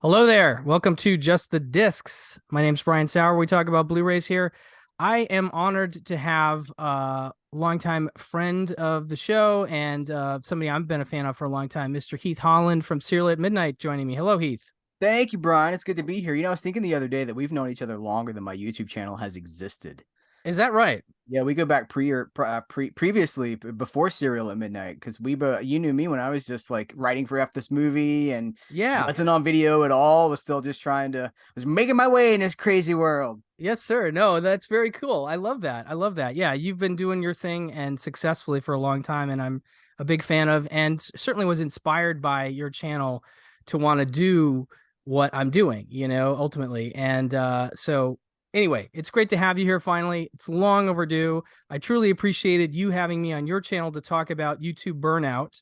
Hello there. Welcome to Just the Discs. My name's Brian Sauer. We talk about Blu-rays here. I am honored to have a longtime friend of the show and somebody I've been a fan of for a long time, Mr. Heath Holland from Serial at Midnight, joining me. Hello, Heath. Thank you, Brian. It's good to be here. I was thinking the other day that we've known each other longer than my YouTube channel has existed. Is that right? Yeah, we go back previously before Serial at Midnight because you knew me when I was just like writing for this movie and Yeah. wasn't on video at all. Was still just was making my way in this crazy world. Yes, sir. No, that's very cool. I love that. I love that. Yeah, you've been doing your thing and successfully for a long time, and I'm a big fan of, and certainly was inspired by your channel to want to do what I'm doing, ultimately. And so anyway, it's great to have you here finally. It's long overdue. I truly appreciated you having me on your channel to talk about YouTube burnout.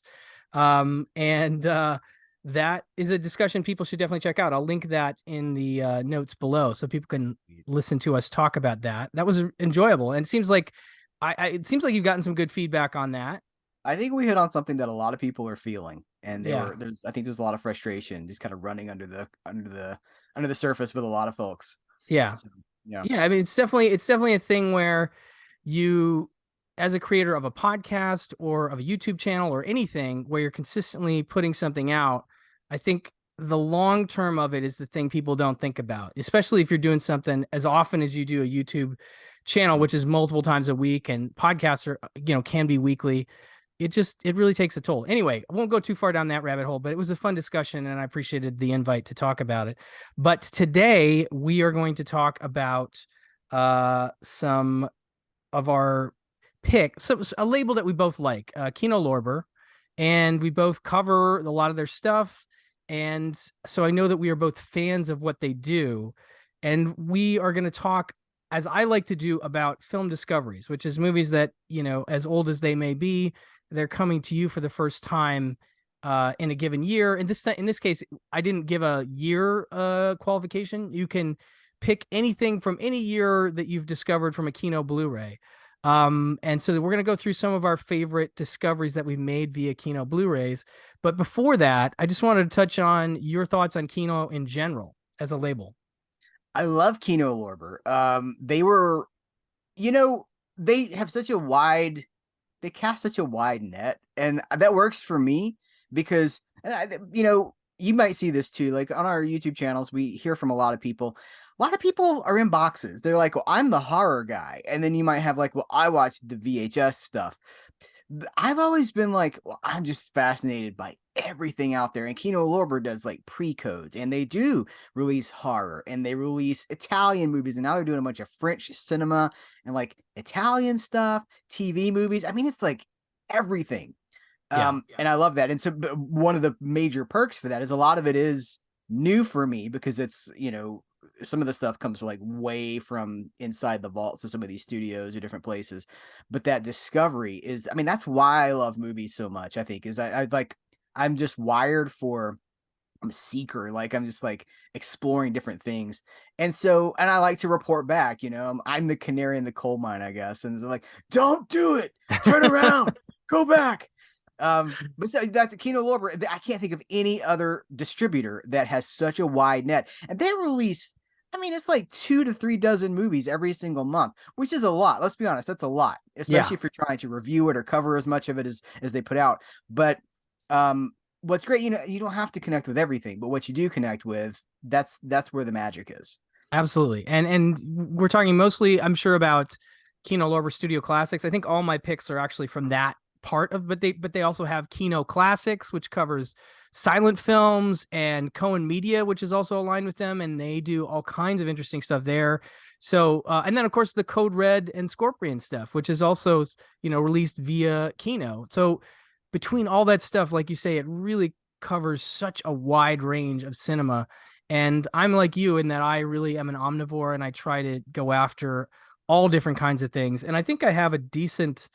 And that is a discussion people should definitely check out. I'll link that in the notes below so people can listen to us talk about that. That was enjoyable, and it seems like it seems like you've gotten some good feedback on that. I think we hit on something that a lot of people are feeling, and Yeah, I think there's a lot of frustration just kind of running under the surface with a lot of folks. yeah, So, yeah. yeah. I mean, it's definitely a thing where you, as a creator of a podcast or of a YouTube channel or anything where you're consistently putting something out, I think the long term of it is the thing people don't think about, especially if you're doing something as often as you do a YouTube channel, which is multiple times a week, and podcasts are, can be weekly. It really takes a toll. Anyway, I won't go too far down that rabbit hole, but it was a fun discussion and I appreciated the invite to talk about it. But today we are going to talk about some of our picks. So a label that we both like, Kino Lorber, and we both cover a lot of their stuff. And so I know that we are both fans of what they do. And we are going to talk, as I like to do, about film discoveries, which is movies that, as old as they may be, they're coming to you for the first time in a given year. In this case, I didn't give a year qualification. You can pick anything from any year that you've discovered from a Kino Blu-ray. And so we're going to go through some of our favorite discoveries that we made via Kino Blu-rays. But before that, I just wanted to touch on your thoughts on Kino in general as a label. I love Kino Lorber. They were, you know, they have such a wide, they cast such a wide net, and that works for me because, you might see this too. Like on our YouTube channels, we hear from a lot of people. A lot of people are in boxes. They're like, well, I'm the horror guy. And then you might have like, well, I watch the VHS stuff. I've always been like, well, I'm just fascinated by everything out there. And Kino Lorber does like pre-codes, and they do release horror, and they release Italian movies, and now they're doing a bunch of French cinema and like Italian stuff, TV movies. I mean, it's like everything. Yeah. And I love that. And so one of the major perks for that is a lot of it is new for me because it's, some of the stuff comes like way from inside the vaults of some of these studios or different places. But that discovery is, I mean, that's why I love movies so much, I think, is I'm just wired for, I'm a seeker. Like I'm just like exploring different things. And I like to report back, I'm the canary in the coal mine, I guess. And they're like, don't do it. Turn around, go back. But so that's a Kino Lorber. I can't think of any other distributor that has such a wide net. And they release, I mean, it's like 2 to 3 dozen movies every single month, which is a lot. Let's be honest, that's a lot, Yeah. especially if you're trying to review it or cover as much of it as they put out. But what's great, you don't have to connect with everything, but what you do connect with, that's where the magic is. Absolutely. And we're talking mostly, I'm sure, about Kino Lorber Studio Classics. I think all my picks are actually from that part of, but they also have Kino Classics, which covers silent films, and Cohen Media, which is also aligned with them, and they do all kinds of interesting stuff there. So and then of course the Code Red and Scorpion stuff, which is also released via Kino. So between all that stuff, like you say, it really covers such a wide range of cinema. And I'm like you in that I really am an omnivore, and I try to go after all different kinds of things. And I think I have a decent,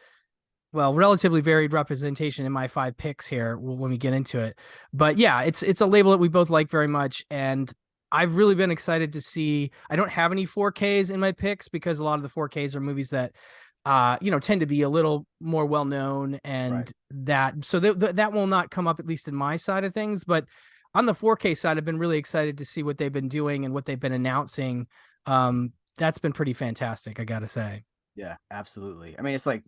well, relatively varied representation in my 5 picks here when we get into it. But yeah, it's a label that we both like very much, and I've really been excited to see. I don't have any 4Ks in my picks because a lot of the 4Ks are movies that tend to be a little more well known, and Right. that will not come up, at least in my side of things. But on the 4K side, I've been really excited to see what they've been doing and what they've been announcing. That's been pretty fantastic, I gotta say. Yeah, absolutely. I mean, it's like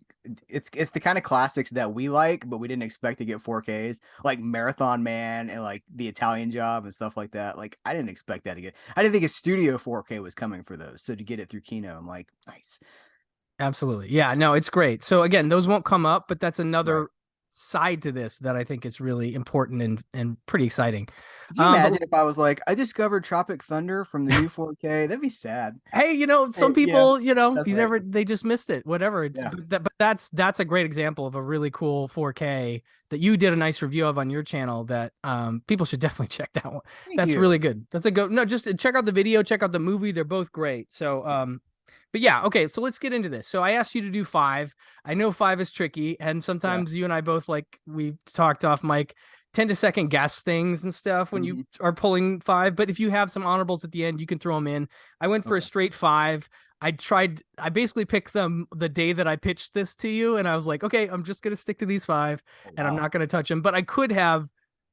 it's the kind of classics that we like, but we didn't expect to get 4Ks, like Marathon Man and like The Italian Job and stuff like that. Like I didn't expect that to get. I didn't think a studio 4K was coming for those. So to get it through Kino, I'm like, nice. Absolutely. Yeah, no, it's great. So again, those won't come up, but that's Right. another side to this that I think is really important and pretty exciting. Could you But imagine if I was like, I discovered Tropic Thunder from the new 4K? That'd be sad. hey, some Hey, yeah, people, that's you right. never, they just missed it, whatever. Yeah. But that's a great example of a really cool 4K that you did a nice review of on your channel that people should definitely check that one. Thank That's you. really good. That's a go. No, just check out the video, check out the movie. They're both great. So, but yeah, okay. So let's get into this. So I asked you to do 5. I know 5 is tricky, and Yeah. sometimes you and I both, like we talked off mic, tend to second guess things and stuff when you Mhm. are pulling 5. But if you have some honorables at the end, you can throw them in. I went for a Okay. straight 5. I basically picked them the day that I pitched this to you, and I was like, okay, I'm just gonna stick to these 5 Oh, and I'm wow. not gonna touch them. But I could have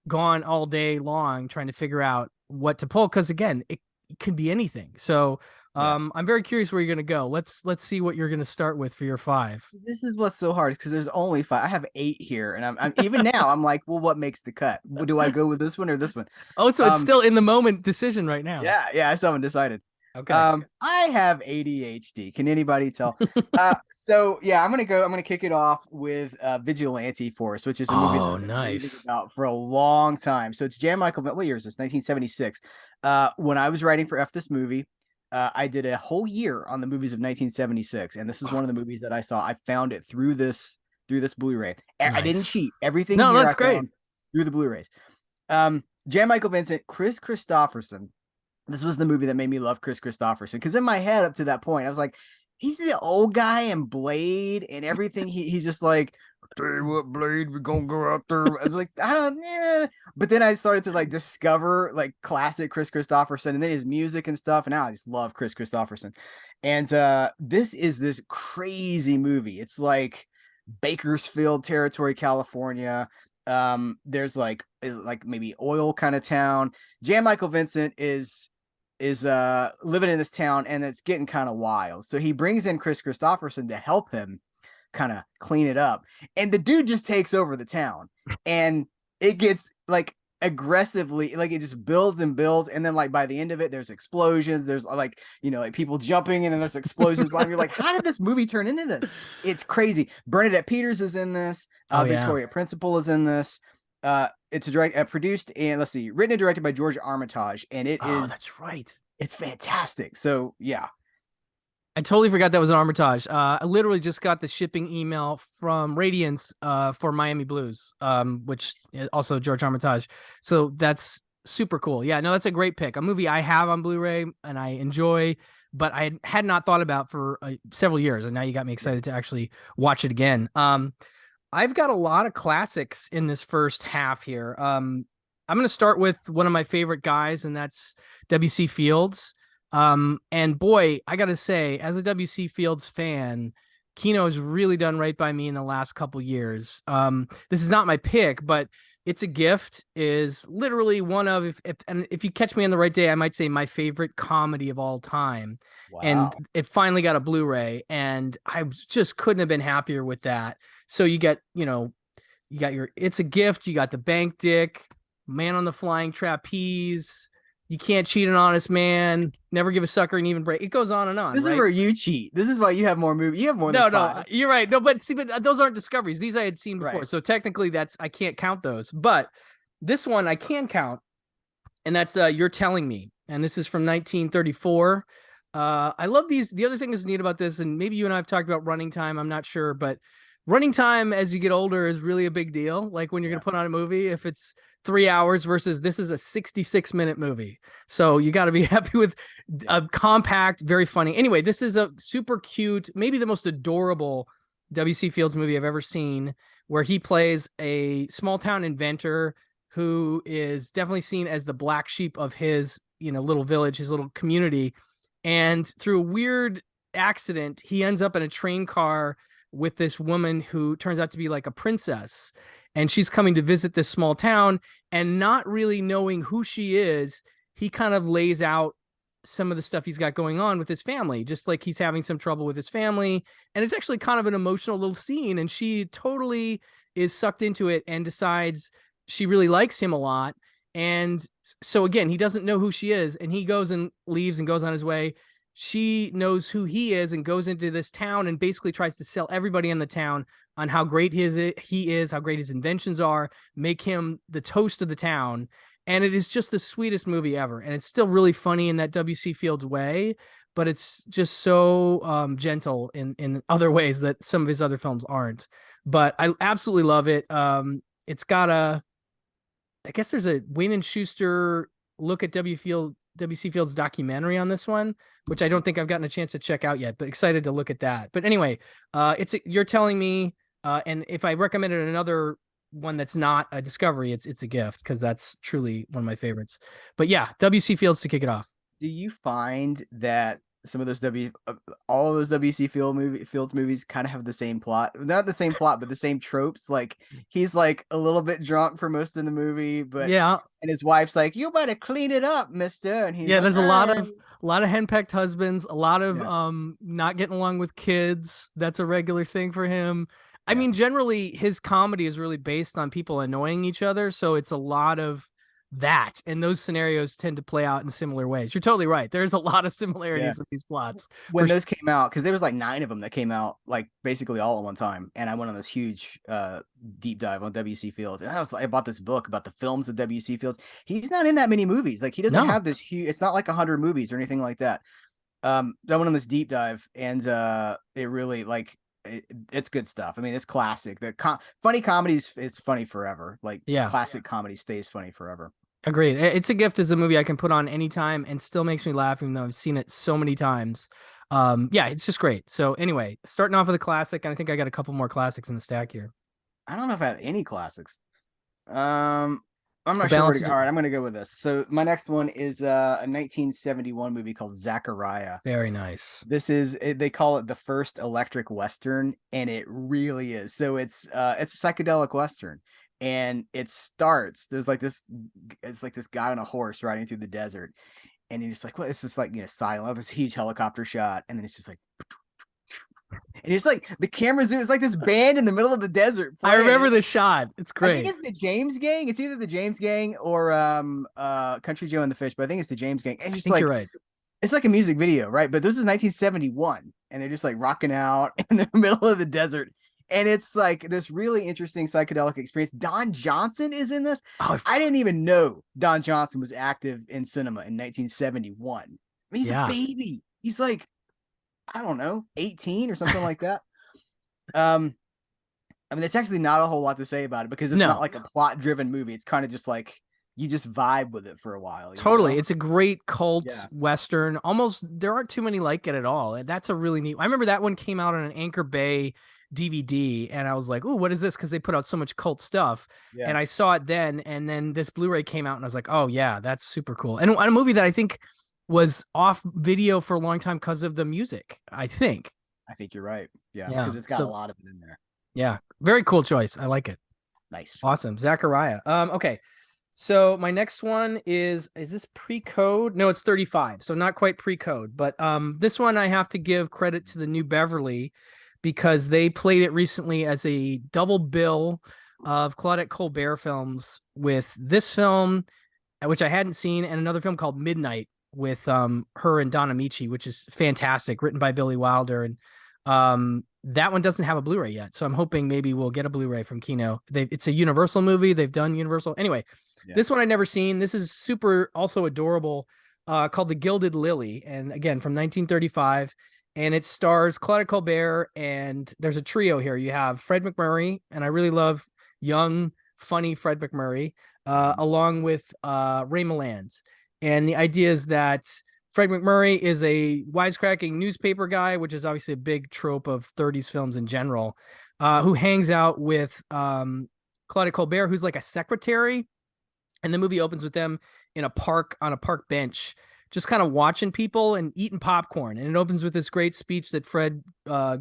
gone all day long trying to figure out what to pull, because again, it could be anything. So Yeah. I'm very curious where you're gonna go. Let's see what you're gonna start with for your 5. This is what's so hard because there's only 5. I have 8 here, and I'm even now I'm like, well, what makes the cut? Do I go with this one or this one? Oh, so it's Um, still in the moment decision right now. yeah, I still haven't decided. Okay. I have ADHD. Can anybody tell? So yeah, I'm gonna kick it off with Vigilante Force, which is a movie that Oh, I've been raving nice. about for a long time. So it's Jan Michael. What year is this? 1976. When I was writing for F this movie, I did a whole year on the movies of 1976, and this is one of the movies that I saw. I found it through this Blu-ray. I didn't Nice. cheat. Everything No, here that's I great. found through the Blu-rays. Jan Michael Vincent, Chris Christopherson. This was the movie that made me love Chris Christopherson, because in my head up to that point, I was like, he's the old guy in Blade and everything. He's just like, tell you what, Blade, we're gonna go out there. I was like, I don't know. But then I started to like discover like classic Chris Christopherson and then his music and stuff. And now I just love Chris Christopherson. And this is this crazy movie. It's like Bakersfield territory, California. There's like is like maybe oil kind of town. Jan Michael Vincent is living in this town, and it's getting kind of wild. So he brings in Chris Christopherson to help him kind of clean it up. And the dude just takes over the town. And it gets like aggressively, like it just builds and builds. And then like by the end of it, there's explosions. There's like, like people jumping in and there's explosions. But you're like, how did this movie turn into this? It's crazy. Bernadette Peters is in this. Oh yeah. Victoria Principal is in this. It's produced and let's see, written and directed by George Armitage, and Oh, that's right. it's fantastic. So yeah, I totally forgot that was an Armitage. I literally just got the shipping email from Radiance for Miami Blues, which is also George Armitage. So that's super cool. Yeah, no, that's a great pick. A movie I have on Blu-ray and I enjoy, but I had not thought about for several years, and now you got me yeah. excited to actually watch it again. I've got a lot of classics in this first half here. I'm going to start with one of my favorite guys, and that's W.C. Fields. And boy, I got to say, as a W.C. Fields fan, Kino has really done right by me in the last couple years. This is not my pick, but It's a Gift is literally one of, if you catch me on the right day, I might say my favorite comedy of all time. And Wow. it finally got a Blu-ray, and I just couldn't have been happier with that. So you got your It's a Gift, you got The Bank Dick, Man on the Flying Trapeze, You Can't Cheat an Honest Man, Never Give a Sucker an Even Break. It goes on and on, This is right? where you cheat. This is why you have more movies. You have more than No, no, 5. you're right. No, but see, but those aren't discoveries. These I had seen before. Right. So technically I can't count those. But this one I can count, and that's You're Telling Me. And this is from 1934. I love these. The other thing that's neat about this, and maybe you and I have talked about running time, I'm not sure, but running time as you get older is really a big deal. Like when you're Yeah. going to put on a movie, if it's 3 hours versus this is a 66-minute movie. So you got to be happy with a compact, very funny. Anyway, this is a super cute, maybe the most adorable W.C. Fields movie I've ever seen, where he plays a small town inventor who is definitely seen as the black sheep of his, little village, his little community. And through a weird accident, he ends up in a train car with this woman who turns out to be like a princess. and she's coming to visit this small town, and not really knowing who she is, he kind of lays out some of the stuff he's got going on with his family, just like he's having some trouble with his family. And it's actually kind of an emotional little scene. And she totally is sucked into it and decides she really likes him a lot. And so again, he doesn't know who she is, and he goes and leaves and goes on his way. She knows who he is and goes into this town and basically tries to sell everybody in the town on how great he is, how great his inventions are, make him the toast of the town. And it is just the sweetest movie ever. And it's still really funny in that W.C. Fields way, but it's just so gentle in other ways that some of his other films aren't. But I absolutely love it. It's got I guess there's a Wayne and Schuster look at W.C. Fields documentary on this one, which I don't think I've gotten a chance to check out yet, but excited to look at that. But anyway, you're telling me, and if I recommended another one that's not a discovery, it's a gift, because that's truly one of my favorites. But yeah, W.C. Fields to kick it off. Do you find that some of those all of those W.C. Fields movies kind of have the same plot? Not the same plot, but the same tropes. Like, he's like a little bit drunk for most of the movie, but Yeah, and his wife's like, "You better clean it up, mister." And he's yeah. like, There's a lot of henpecked husbands, a lot of Yeah. not getting along with kids. That's a regular thing for him. I Yeah. mean, generally his comedy is really based on people annoying each other, so it's a lot of that, and those scenarios tend to play out in similar ways. You're totally right. There's a lot of Yeah. similarities in these plots. When those came out, because there was like 9 of them that came out like basically all at one time, and I went on this huge deep dive on W.C. Fields, and I bought this book about the films of W.C. Fields. He's not in that many movies. Like, he doesn't No, have this huge. It's not like 100 movies or anything like that. I went on this deep dive, and it really, like, it's good stuff. I mean, it's classic. Funny comedies is funny forever. Like, yeah, classic comedy stays funny forever. agreed. It's a gift as a movie I can put on anytime and still makes me laugh, even though I've seen it so many times. Yeah, it's just great. So anyway, starting off with a classic, and I think I got a couple more classics in the stack here. I don't know if I have any classics. I'm The not sure where balance to is go. All right, I'm gonna go with this. So my next one is a 1971 movie called Zachariah. very nice. They call it the first electric western, and it really is. So it's a psychedelic western, and it starts, there's like this, it's like this guy on a horse riding through the desert, and you're just like, well, it's just like, silent, this huge helicopter shot, and then it's just like, and it's like the camera zoom, it's like this band in the middle of the desert I playing. remember the shot. It's I think great. it's the James Gang. It's either the James Gang or Country Joe and the Fish, but I think it's the James Gang. And I just think like, you're right. it's like a music video, right? But this is 1971, and they're just like rocking out in the middle of the desert. And it's like this really interesting psychedelic experience. Don Johnson is in this. Oh, I didn't even know Don Johnson was active in cinema in 1971. I mean, he's a yeah. baby. He's like, I don't know, 18 or something like that. I mean, there's actually not a whole lot to say about it, because it's not like a plot-driven movie. It's kind of just like, you just vibe with it for a while. Totally. It's a great cult Yeah. Western. Almost, there aren't too many like it at all. And that's a really neat. I remember that one came out on an Anchor Bay DVD, and I was like, "Oh, what is this?" Because they put out so much cult stuff. Yeah. And I saw it then, and then this Blu-ray came out, and I was like, "Oh yeah, that's super cool." And a movie that I think was off video for a long time because of the music. I think. I think you're right. Yeah, Yeah. because it's got a lot of it in there. Yeah, very cool choice. I like it. Nice. Awesome, Zachariah. Okay. So my next one is this pre-code? No, it's 35. So not quite pre-code, but this one I have to give credit to the New Beverly, because they played it recently as a double bill of Claudette Colbert films, with this film, which I hadn't seen, and another film called Midnight with her and Don Amici, which is fantastic, written by Billy Wilder. And that one doesn't have a Blu-ray yet, so I'm hoping maybe we'll get a Blu-ray from Kino. It's a Universal movie. They've done Universal. Anyway, this one I'd never seen. This is super, also adorable, called The Gilded Lily, and again from 1935. And it stars Claudette Colbert, and there's a trio here. You have Fred MacMurray, and I really love young, funny Fred MacMurray, along with Ray Milland. And the idea is that Fred MacMurray is a wisecracking newspaper guy, which is obviously a big trope of 30s films in general, who hangs out with Claudette Colbert, who's like a secretary. And the movie opens with them in a park, on a park bench, just kind of watching people and eating popcorn. And it opens with this great speech that Fred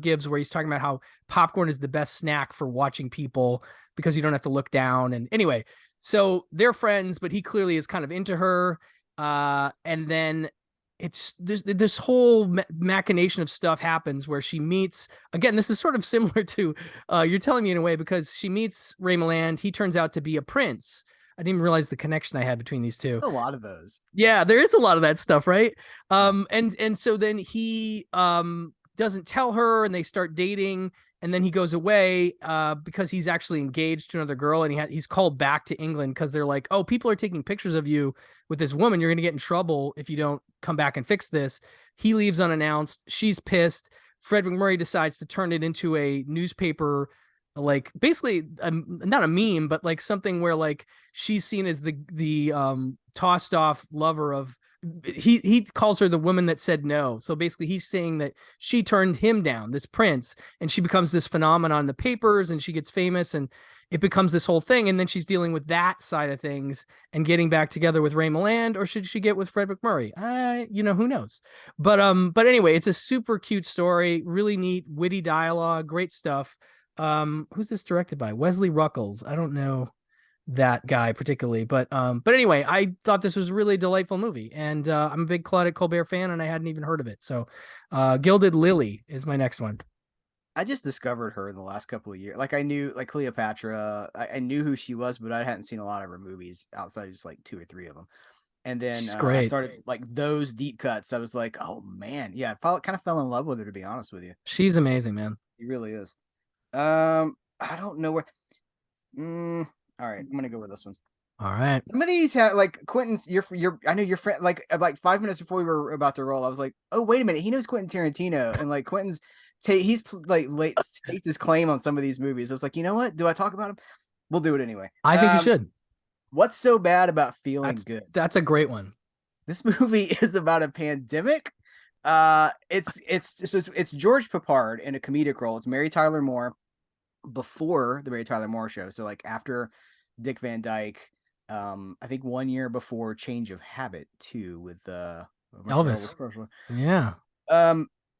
gives, where he's talking about how popcorn is the best snack for watching people because you don't have to look down. And anyway, so they're friends, but he clearly is kind of into her. And then it's this whole machination of stuff happens where she meets, again, this is sort of similar to you're telling me in a way, because she meets Ray Milland. He turns out to be a prince. I didn't even realize the connection I had between these two. A lot of those. Yeah, there is a lot of that stuff, right? Yeah. And so then he doesn't tell her, and they start dating, and then he goes away because he's actually engaged to another girl, and he's called back to England because they're like, oh, people are taking pictures of you with this woman. You're gonna get in trouble if you don't come back and fix this. He leaves unannounced. She's pissed. Fred McMurray decides to turn it into a newspaper, like basically not a meme, but like something where like she's seen as the tossed off lover of, he calls her the woman that said no. So basically he's saying that she turned him down, this prince, and she becomes this phenomenon in the papers, and she gets famous, and it becomes this whole thing. And then she's dealing with that side of things and getting back together with Ray Milland, or should she get with Fred McMurray? Who knows? But anyway, it's a super cute story, really neat, witty dialogue, great stuff. Who's this directed by? Wesley Ruckles. I don't know that guy particularly, but anyway, I thought this was a really delightful movie, and I'm a big Claudette Colbert fan, and I hadn't even heard of it. So Gilded Lily is my next one. I just discovered her in the last couple of years. Like I knew like Cleopatra, I knew who she was, but I hadn't seen a lot of her movies outside of just like 2 or 3 of them. And then I started like those deep cuts. I was like, oh man, yeah, I kind of fell in love with her, to be honest with you. She's amazing, man. She really is. I don't know where. All right, I'm gonna go with this one. All right. Some of these have like Quentin's. I know your friend. Like 5 minutes before we were about to roll, I was like, oh wait a minute, he knows Quentin Tarantino, and like Quentin's. He's like states his claim on some of these movies. I was like, you know what? Do I talk about him? We'll do it anyway. I think you should. What's so bad about feeling good? That's a great one. This movie is about a pandemic. It's George Peppard in a comedic role. It's Mary Tyler Moore before the Mary Tyler Moore show. So like after Dick Van Dyke, I think 1 year before Change of Habit too, with Elvis. Yeah.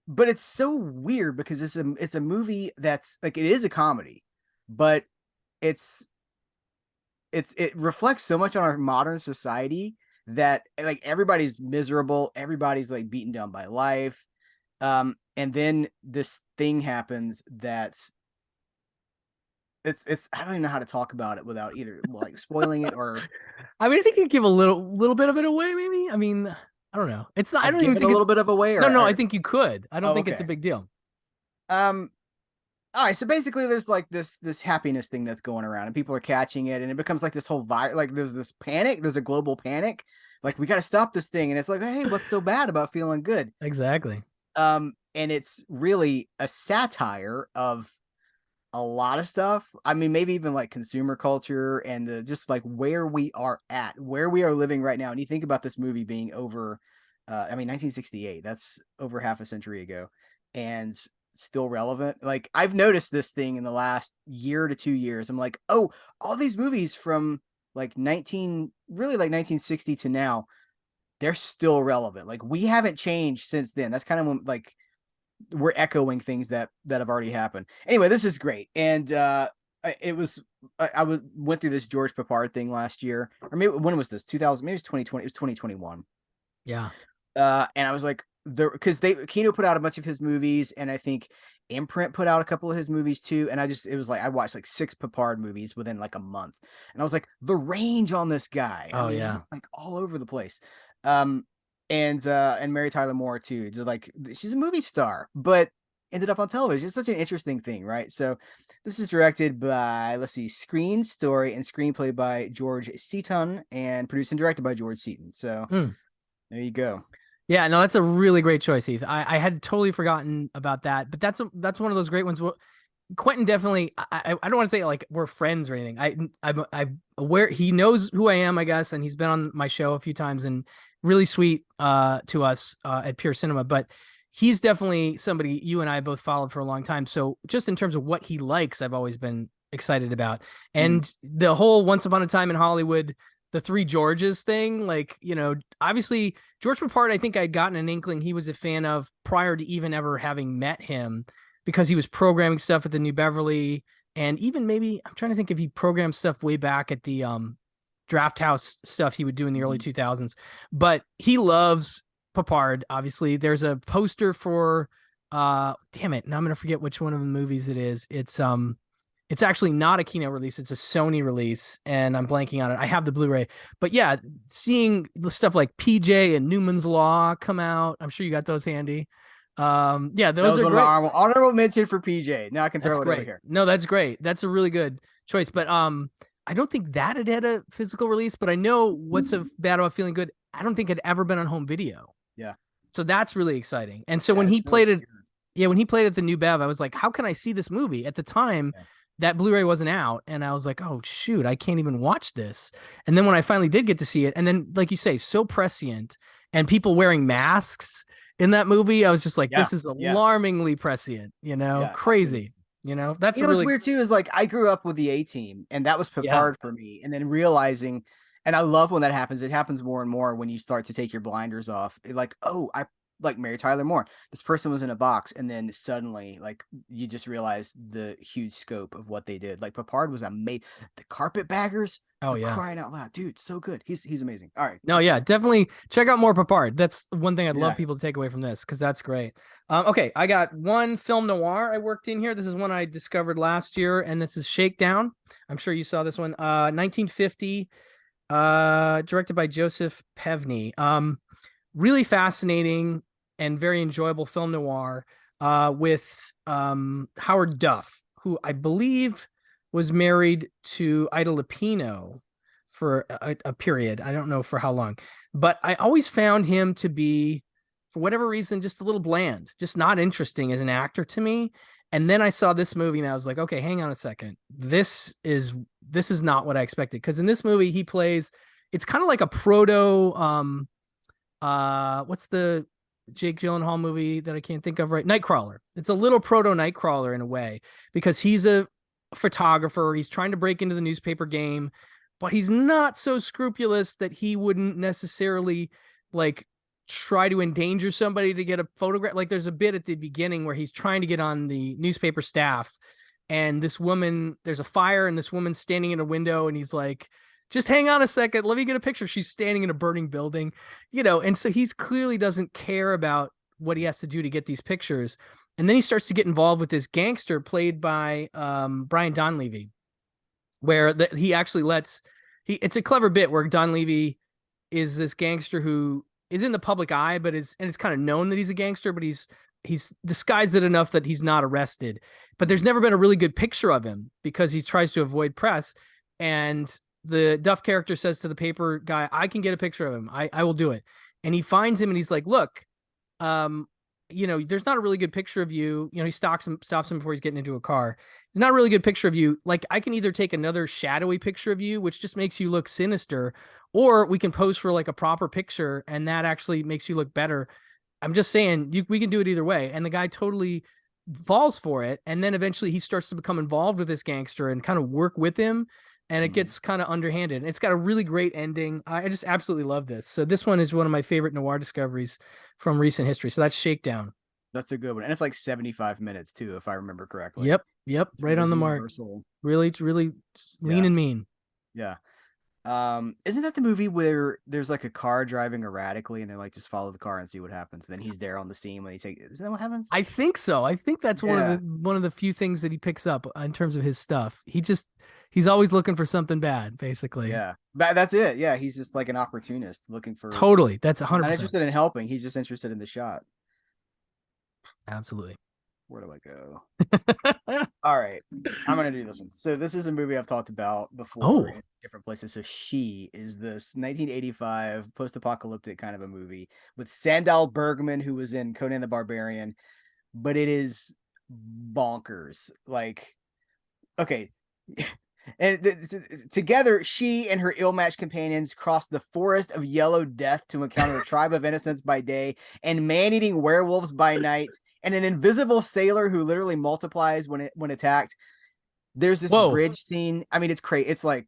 But it's so weird because it's a movie that's like, it is a comedy, but it reflects so much on our modern society that like everybody's miserable, everybody's like beaten down by life. And then this thing happens that it's I don't even know how to talk about it without either like spoiling it or I mean, I think you give a little bit of it away, maybe. I mean, I don't know. It's not. I don't even think a little bit of away. No, I think you could. I don't think it's a big deal. All right. So basically, there's like this happiness thing that's going around, and people are catching it, and it becomes like this whole virus. Like there's this panic. There's a global panic. Like we got to stop this thing, and it's like, hey, what's so bad about feeling good? Exactly. And it's really a satire of a lot of stuff. I mean, maybe even like consumer culture and just like where we are at, where we are living right now. And you think about this movie being over, 1968, that's over half a century ago, and still relevant. Like I've noticed this thing in the last year to 2 years. I'm like, oh, all these movies from like 1960 to now, they're still relevant. Like we haven't changed since then. That's kind of when like we're echoing things that have already happened. Anyway, this is great. And I went through this George Peppard thing last year, or maybe when was this? 2000, maybe it was 2020. It was 2021. Yeah. And I was like, because Kino put out a bunch of his movies, and I think Imprint put out a couple of his movies too. And it was like I watched like 6 Peppard movies within like a month, and I was like, the range on this guy. Oh, yeah, like all over the place. And Mary Tyler Moore too. Just like she's a movie star, but ended up on television. It's such an interesting thing, right? So this is directed by, let's see, screen, story, and screenplay by George Seaton, and produced and directed by George Seaton. So there you go. Yeah, no, that's a really great choice, Heath. I had totally forgotten about that, but that's one of those great ones. Well, Quentin definitely. I don't want to say like we're friends or anything. I'm aware he knows who I am, I guess, and he's been on my show a few times, and really sweet to us at Pure Cinema. But he's definitely somebody you and I both followed for a long time. So just in terms of what he likes, I've always been excited about. And the whole Once Upon a Time in Hollywood the Three Georges thing. Like, you know, obviously George Papard, I think I'd gotten an inkling he was a fan of prior to even ever having met him, because he was programming stuff at the New Beverly. And even maybe I'm trying to think if he programmed stuff way back at the Draft House stuff he would do in the early 2000s. But he loves Papard. Obviously, there's a poster for damn it, now I'm gonna forget which one of the movies it is. It's actually not a Kino release, it's a Sony release, and I'm blanking on it. I have the Blu-ray. But yeah, seeing the stuff like PJ and Newman's Law come out, I'm sure you got those handy. Yeah, those are great. Honorable mention for PJ. Now I can throw it over here. No, that's great. That's a really good choice. But I don't think that it had a physical release, but I know what's so bad about Feeling Good, I don't think it had ever been on home video. Yeah. So that's really exciting. And so when he played it, when he played at the New Bev, I was like, how can I see this movie? At the time, that Blu-ray wasn't out, and I was like, oh shoot, I can't even watch this. And then when I finally did get to see it, and then like you say, so prescient, and people wearing masks in that movie, I was just like, this is alarmingly prescient, you know, crazy. Absolutely. You know, that's what's weird too is like I grew up with the A-Team, and that was Papard for me. And then realizing, and I love when that happens. It happens more and more when you start to take your blinders off. Like, oh, I like Mary Tyler Moore. This person was in a box, and then suddenly, like, you just realize the huge scope of what they did. Like Papard was amazing. The Carpetbaggers. Oh yeah, crying out loud, dude, so good. He's amazing. All right. No, yeah, definitely check out more Papard. That's one thing I'd love people to take away from this, because that's great. Okay, I got one film noir I worked in here. This is one I discovered last year, and this is Shakedown. I'm sure you saw this one. 1950, directed by Joseph Pevney. Really fascinating and very enjoyable film noir with Howard Duff, who I believe was married to Ida Lupino for a period. I don't know for how long, but I always found him to be, for whatever reason, just a little bland, just not interesting as an actor to me. And then I saw this movie and I was like, okay, hang on a second. This is not what I expected. Because in this movie, he plays, it's kind of like a proto, what's the Jake Gyllenhaal movie that I can't think of right? Nightcrawler. It's a little proto Nightcrawler in a way, because he's a photographer. He's trying to break into the newspaper game, but he's not so scrupulous that he wouldn't necessarily like try to endanger somebody to get a photograph. Like there's a bit at the beginning where he's trying to get on the newspaper staff, and this woman, there's a fire, and this woman's standing in a window, and he's like, just hang on a second, let me get a picture. She's standing in a burning building, you know, and so he's clearly doesn't care about what he has to do to get these pictures. And then he starts to get involved with this gangster played by Brian Donlevy, where he actually it's a clever bit where Donlevy is this gangster who is in the public eye, but it's kind of known that he's a gangster, but he's disguised it enough that he's not arrested. But there's never been a really good picture of him because he tries to avoid press. And the Duff character says to the paper guy, I can get a picture of him. I will do it. And he finds him and he's like, look, you know, there's not a really good picture of you. You know, he stops him before he's getting into a car. There's not a really good picture of you. Like, I can either take another shadowy picture of you, which just makes you look sinister, or we can pose for like a proper picture, and that actually makes you look better. I'm just saying, we can do it either way. And the guy totally falls for it. And then eventually he starts to become involved with this gangster and kind of work with him. And it gets kind of underhanded. And it's got a really great ending. I just absolutely love this. So this one is one of my favorite noir discoveries from recent history. So that's Shakedown. That's a good one. And it's like 75 minutes too, if I remember correctly. Yep. Right on the mark. Really lean and mean. Yeah. Isn't that the movie where there's like a car driving erratically and they like just follow the car and see what happens? And then he's there on the scene when isn't that what happens? I think so. I think that's one of the few things that he picks up in terms of his stuff. He's always looking for something bad, basically. Yeah, that's it. Yeah, he's just like an opportunist looking for. Totally, that's 100%. Not interested in helping. He's just interested in the shot. Absolutely. Where do I go? All right, I'm gonna do this one. So this is a movie I've talked about before in different places. So She is this 1985 post-apocalyptic kind of a movie with Sandahl Bergman, who was in Conan the Barbarian, but it is bonkers. Like, okay. And together, she and her ill-matched companions cross the forest of yellow death to encounter a tribe of innocents by day and man-eating werewolves by night, and an invisible sailor who literally multiplies when attacked. There's this bridge scene. I mean, it's crazy. It's like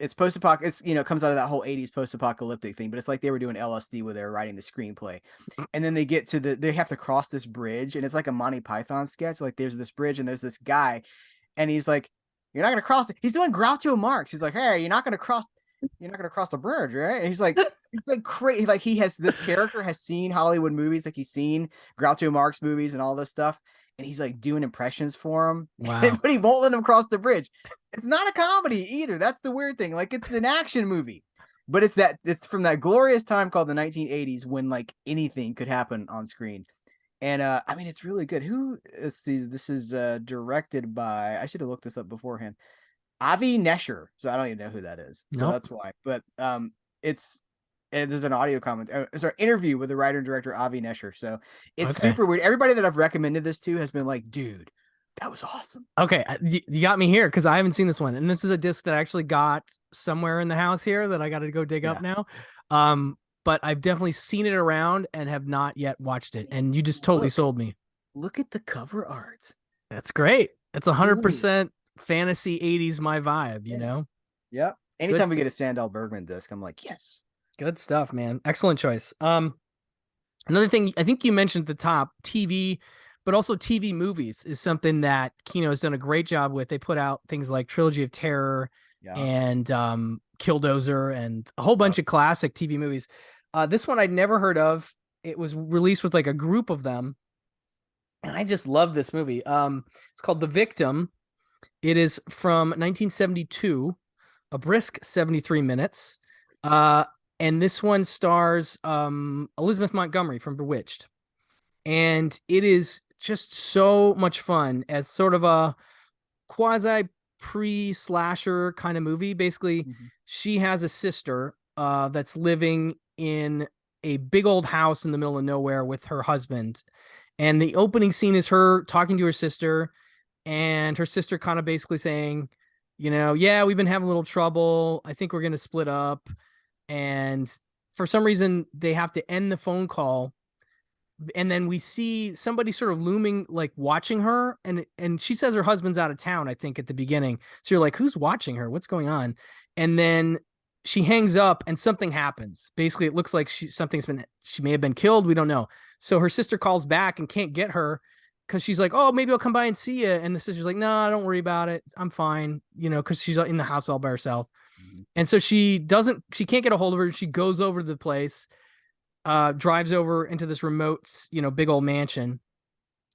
it's post-apoc. It's, you know, it comes out of that whole 80s post-apocalyptic thing, but it's like they were doing LSD where they were writing the screenplay. And then they get to they have to cross this bridge, and it's like a Monty Python sketch. Like there's this bridge and there's this guy, and he's like, "You're not gonna cross it." He's doing Groucho Marx. He's like, "Hey, you're not gonna cross the bridge, right?" And he's like crazy. Like he has this character has seen Hollywood movies, like he's seen Groucho Marx movies and all this stuff. And he's like doing impressions for him, Wow. but he won't let him cross the bridge. It's not a comedy either. That's the weird thing. Like it's an action movie, but it's from that glorious time called the 1980s when like anything could happen on screen. And I mean, it's really good. Let's see, this is directed by, I should have looked this up beforehand, Avi Nesher. So I don't even know who that is. So Nope. that's why. But there's an audio comment. It's our interview with the writer and director Avi Nesher. So it's Okay. super weird. Everybody that I've recommended this to has been like, dude, that was awesome. Okay, you got me here because I haven't seen this one, and this is a disc that I actually got somewhere in the house here that I got to go dig up now. But I've definitely seen it around and have not yet watched it, and you just totally sold me. Look at the cover art. That's great. It's 100% fantasy 80s my vibe, you know? Yep. Anytime we get a Sandal Bergman disc, I'm like, yes. Good stuff, man. Excellent choice. Another thing, I think you mentioned at the top, TV, but also TV movies is something that Kino has done a great job with. They put out things like Trilogy of Terror and Killdozer and a whole bunch of classic TV movies. This one I'd never heard of. It was released with like a group of them, and I just love this movie. It's called The Victim. It is from 1972, a brisk 73 minutes. And this one stars Elizabeth Montgomery from Bewitched. And it is just so much fun as sort of a quasi pre-slasher kind of movie. Basically, she has a sister that's living in a big old house in the middle of nowhere with her husband. And the opening scene is her talking to her sister, and her sister kind of basically saying, you know, yeah, we've been having a little trouble. I think we're going to split up. And for some reason, they have to end the phone call. And then we see somebody sort of looming, like watching her. And she says her husband's out of town, I think, at the beginning. So you're like, who's watching her? What's going on? And then she hangs up and something happens. Basically, it looks like she may have been killed. We don't know. So her sister calls back and can't get her because she's like, oh, maybe I'll come by and see you. And the sister's like, no, don't worry about it. I'm fine. You know, because she's in the house all by herself. And so she can't get a hold of her. She goes over to the place, drives over into this remote, you know, big old mansion.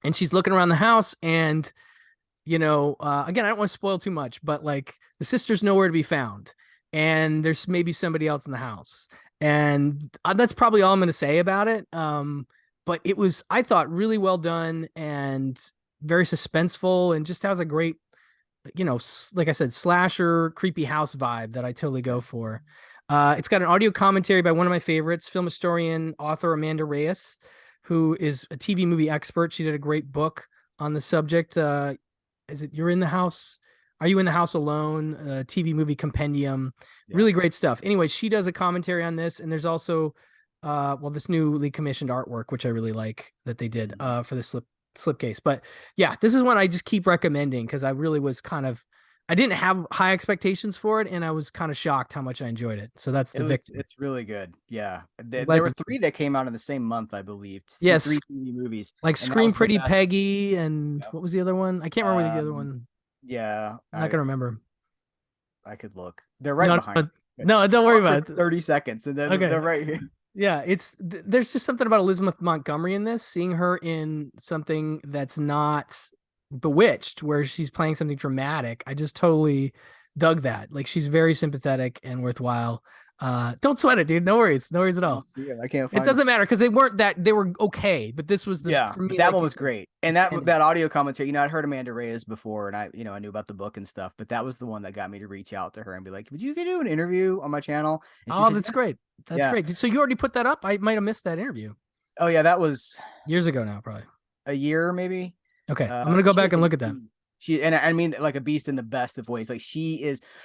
And she's looking around the house and, you know, again, I don't want to spoil too much, but like the sister's nowhere to be found. And there's maybe somebody else in the house. And that's probably all I'm going to say about it. But it was, I thought, really well done and very suspenseful and just has a great, you know, like I said, slasher, creepy house vibe that I totally go for. It's got an audio commentary by one of my favorites, film historian, author Amanda Reyes, who is a TV movie expert. She did a great book on the subject. Is it You're in the House? Are You in the House Alone? TV movie compendium. Really great stuff. Anyway, she does a commentary on this, and there's also this newly commissioned artwork, which I really like that they did for the slipcase. But yeah, this is one I just keep recommending because I really was I didn't have high expectations for it, and I was kind of shocked how much I enjoyed it. So that's The Victim. It's really good. Yeah. There were 3 that came out in the same month, I believe. Yes. 3 TV movies. Like Scream Pretty Peggy and what was the other one? I can't remember the other one. Yeah. I'm not going to remember. I could look. They're right behind. No, don't worry about it. 30 seconds and then they're right here. Yeah, there's just something about Elizabeth Montgomery in this, seeing her in something that's not Bewitched, where she's playing something dramatic. I just totally dug that. Like, she's very sympathetic and worthwhile. Don't sweat it, dude. No worries at all. I can't find it doesn't matter because they were okay, but this was for me, that one was great. And that audio commentary, you know, I'd heard Amanda Reyes before, and I knew about the book and stuff, but that was the one that got me to reach out to her and be like, would you do an interview on my channel? And said, that's great. That's great. So you already put that up? I might have missed that interview. Oh yeah, that was years ago now, probably a year maybe. Okay, I'm gonna go back and look at that. I mean like a beast in the best of ways. Like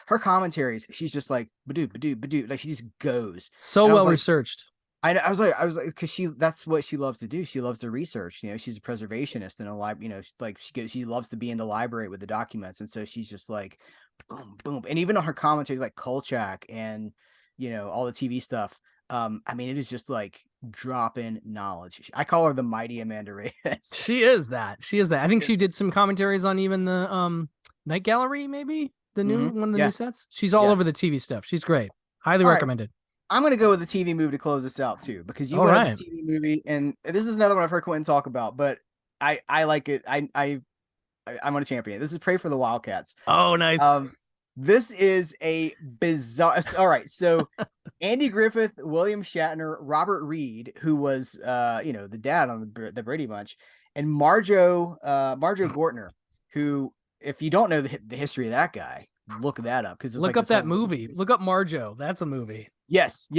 her commentaries, she's just like badoo, like she just goes so well researched. I was like, because that's what she loves to do. She loves to research. You know, she's a preservationist and she loves to be in the library with the documents, and so she's just like boom, boom. And even on her commentaries like Kolchak and, all the TV stuff. I mean, it is just like dropping knowledge. I call her the mighty Amanda Reyes. She is that. She is that. I think she did some commentaries on even the Night Gallery, maybe the new one of the new sets. She's all over the TV stuff. She's great. Highly recommended. I'm gonna go with the TV movie to close this out too, because you All went right. with the TV movie, and this is another one I've heard Quentin talk about, but I like it. I'm gonna champion it. This is Pray for the Wildcats. Oh, nice. This is a bizarre. All right, so Andy Griffith, William Shatner, Robert Reed, who was the dad on the Brady Bunch, and Marjoe Gortner, who, if you don't know the history of that guy, look that up, because look up that movie. Look up Marjoe. That's a movie. Yes.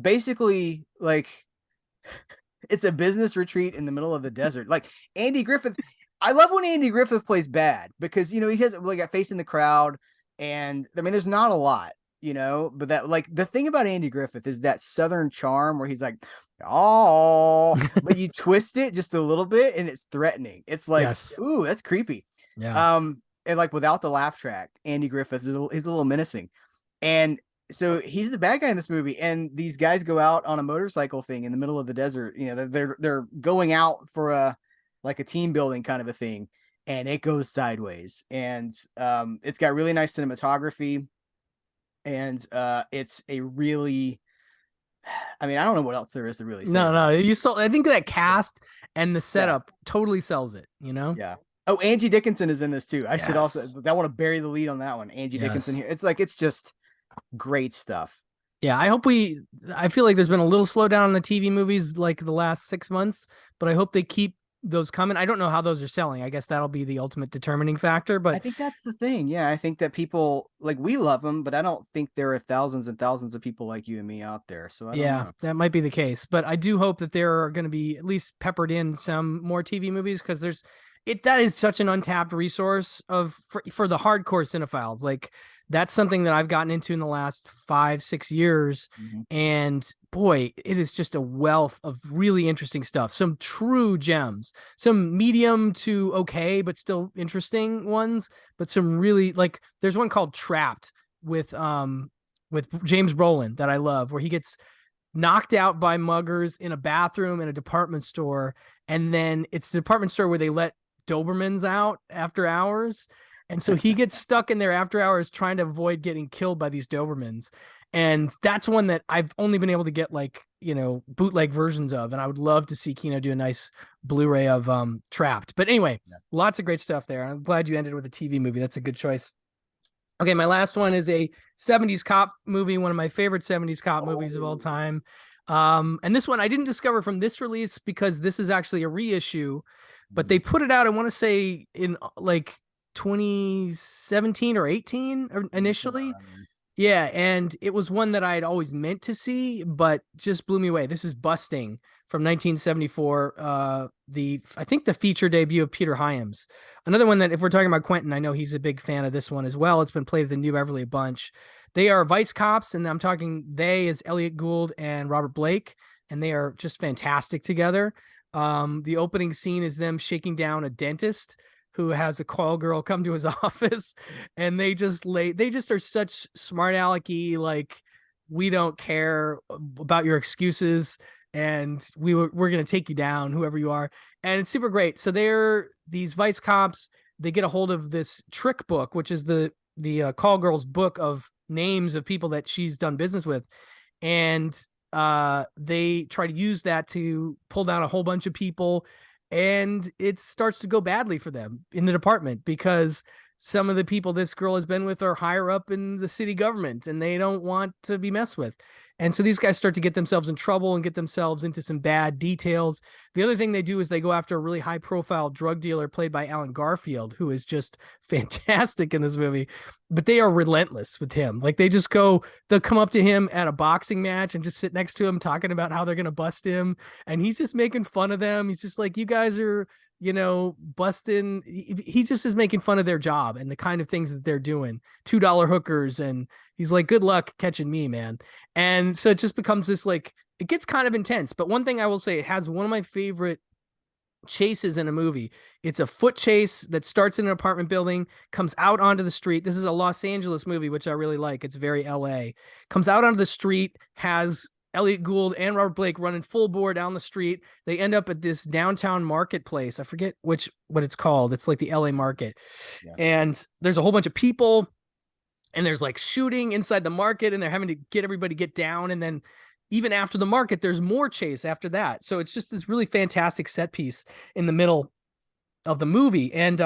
Basically, like, it's a business retreat in the middle of the desert. Like, Andy Griffith, I love when Andy Griffith plays bad, because he has like a face in the crowd, and I mean, there's not a lot, but that, like, the thing about Andy Griffith is that Southern charm where he's like, oh, but you twist it just a little bit and it's threatening. It's like, ooh, that's creepy. Yeah. And like, without the laugh track, Andy Griffith he's a little menacing. And so he's the bad guy in this movie, and these guys go out on a motorcycle thing in the middle of the desert. They're going out for a team building kind of a thing, and it goes sideways. And it's got really nice cinematography, and it's a really, I mean, I don't know what else there is to really say. I think that cast and the setup totally sells it. Yeah. Oh, Angie Dickinson is in this too. I should also, I want to bury the lead on that one. Angie Dickinson here. It's just great stuff. Yeah, I feel like there's been a little slowdown on the TV movies like the last 6 months, but I hope they keep those coming. I don't know how those are selling. I guess that'll be the ultimate determining factor, but I think that's the thing. Yeah, I think that people, like, we love them, but I don't think there are thousands and thousands of people like you and me out there. So I don't know. That might be the case, but I do hope that there are going to be at least peppered in some more TV movies, because that is such an untapped resource for the hardcore cinephiles. Like, that's something that I've gotten into in the last 5-6 years. Mm-hmm. And boy, it is just a wealth of really interesting stuff. Some true gems, some medium to okay, but still interesting ones, but some really, like, there's one called Trapped with James Brolin that I love, where he gets knocked out by muggers in a bathroom in a department store. And then it's the department store where they let Dobermans out after hours. And so he gets stuck in there after hours trying to avoid getting killed by these Dobermans. And that's one that I've only been able to get, like, bootleg versions of. And I would love to see Kino do a nice Blu-ray of Trapped. But anyway, lots of great stuff there. I'm glad you ended with a TV movie. That's a good choice. Okay, my last one is a 70s cop movie, one of my favorite 70s cop movies of all time. And this one I didn't discover from this release, because this is actually a reissue, but they put it out, I want to say, in like 2017 or 18 initially. Yeah, and it was one that I had always meant to see, but just blew me away. This is Busting from 1974. I think the feature debut of Peter Hyams. Another one that, if we're talking about Quentin, I know he's a big fan of this one as well. It's been played at the New Beverly a bunch. They are vice cops, and I'm talking they as Elliot Gould and Robert Blake, and they are just fantastic together. The opening scene is them shaking down a dentist who has a call girl come to his office, and they just are such smart alecky, like, we don't care about your excuses, and we're going to take you down, whoever you are. And it's super great. So these vice cops, they get a hold of this trick book, which is the call girl's book of names of people that she's done business with. And they try to use that to pull down a whole bunch of people. And it starts to go badly for them in the department, because some of the people this girl has been with are higher up in the city government, and they don't want to be messed with. And so these guys start to get themselves in trouble and get themselves into some bad details. The other thing they do is they go after a really high profile drug dealer played by Alan Garfield, who is just fantastic in this movie, but they are relentless with him. Like, they'll come up to him at a boxing match and just sit next to him talking about how they're going to bust him. And he's just making fun of them. He's just like, you guys are, busting. He just is making fun of their job and the kind of things that they're doing. $2 hookers. And he's like, good luck catching me, man. And so it just becomes this, like, it gets kind of intense. But one thing I will say, it has one of my favorite chases in a movie. It's a foot chase that starts in an apartment building, comes out onto the street. This is a Los Angeles movie, which I really like. It's very LA. Comes out onto the street, has Elliot Gould and Robert Blake running full bore down the street. They end up at this downtown marketplace. I forget what it's called. It's like the LA market. Yeah. And there's a whole bunch of people, and there's like shooting inside the market, and they're having to get everybody get down. And then even after the market, there's more chase after that. So it's just this really fantastic set piece in the middle of the movie. And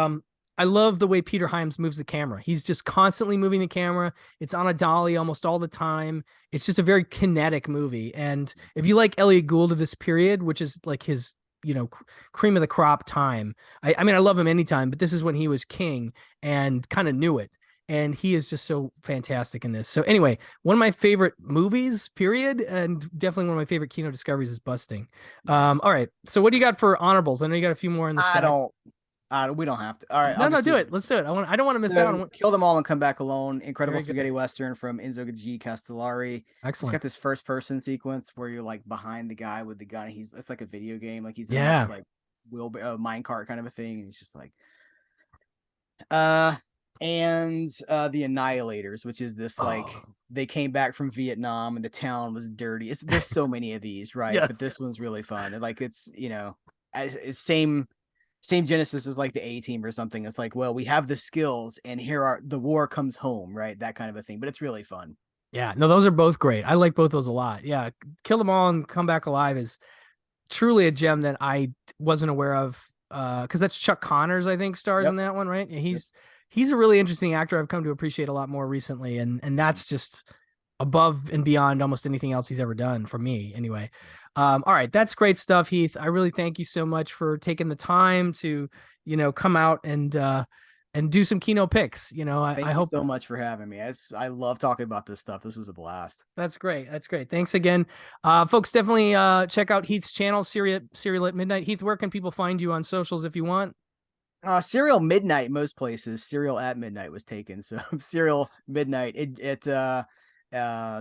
I love the way Peter Hyams moves the camera. He's just constantly moving the camera. It's on a dolly almost all the time. It's just a very kinetic movie. And if you like Elliot Gould of this period, which is like his, cream of the crop time. I mean, I love him anytime, but this is when he was king and kind of knew it. And he is just so fantastic in this. So anyway, one of my favorite movies, period, and definitely one of my favorite Kino discoveries is Busting. Nice. All right. So what do you got for honorables? I know you got a few more in the stack. We don't have to. All right. No, do it. Let's do it. I don't want to miss out. Kill Them All and Come Back Alone. Incredible spaghetti western from Enzo G. Castellari. Excellent. It's got this first person sequence where you're like behind the guy with the gun. It's like a video game. Like he's in this like minecart kind of a thing. And he's just like, and the Annihilators, which is this like they came back from Vietnam and the town was dirty. There's so many of these, right? Yes. But this one's really fun. And like it's it's same genesis as like the A-Team or something. It's like, well, we have the skills and the war comes home, right? That kind of a thing. But it's really fun. Yeah, no, those are both great. I like both those a lot. Yeah, Kill Them All and Come Back Alive is truly a gem that I wasn't aware of. Because that's Chuck Connors, I think, stars in that one, right? He's a really interesting actor I've come to appreciate a lot more recently, and that's just above and beyond almost anything else he's ever done for me anyway. All right, that's great stuff, Heath. I really thank you so much for taking the time to come out and do some Kino picks. I hope so much for having me. I love talking about this stuff. This was a blast. That's great. Thanks again. Folks, definitely check out Heath's channel, Serial at Midnight. Heath, where can people find you on socials if you want? Serial Midnight, most places. Serial at Midnight was taken. So Serial Midnight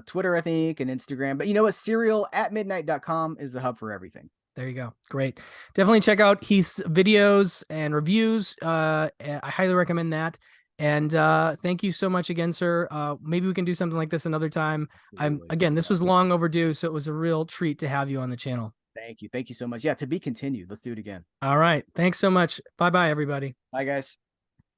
Twitter, I think, and Instagram. But you know what? SerialAtMidnight.com is the hub for everything. There you go. Great. Definitely check out Heath's videos and reviews. I highly recommend that. And thank you so much again, sir. Maybe we can do something like this another time. This was long overdue, so it was a real treat to have you on the channel. Thank you. Thank you so much. Yeah, to be continued. Let's do it again. All right. Thanks so much. Bye-bye, everybody. Bye, guys.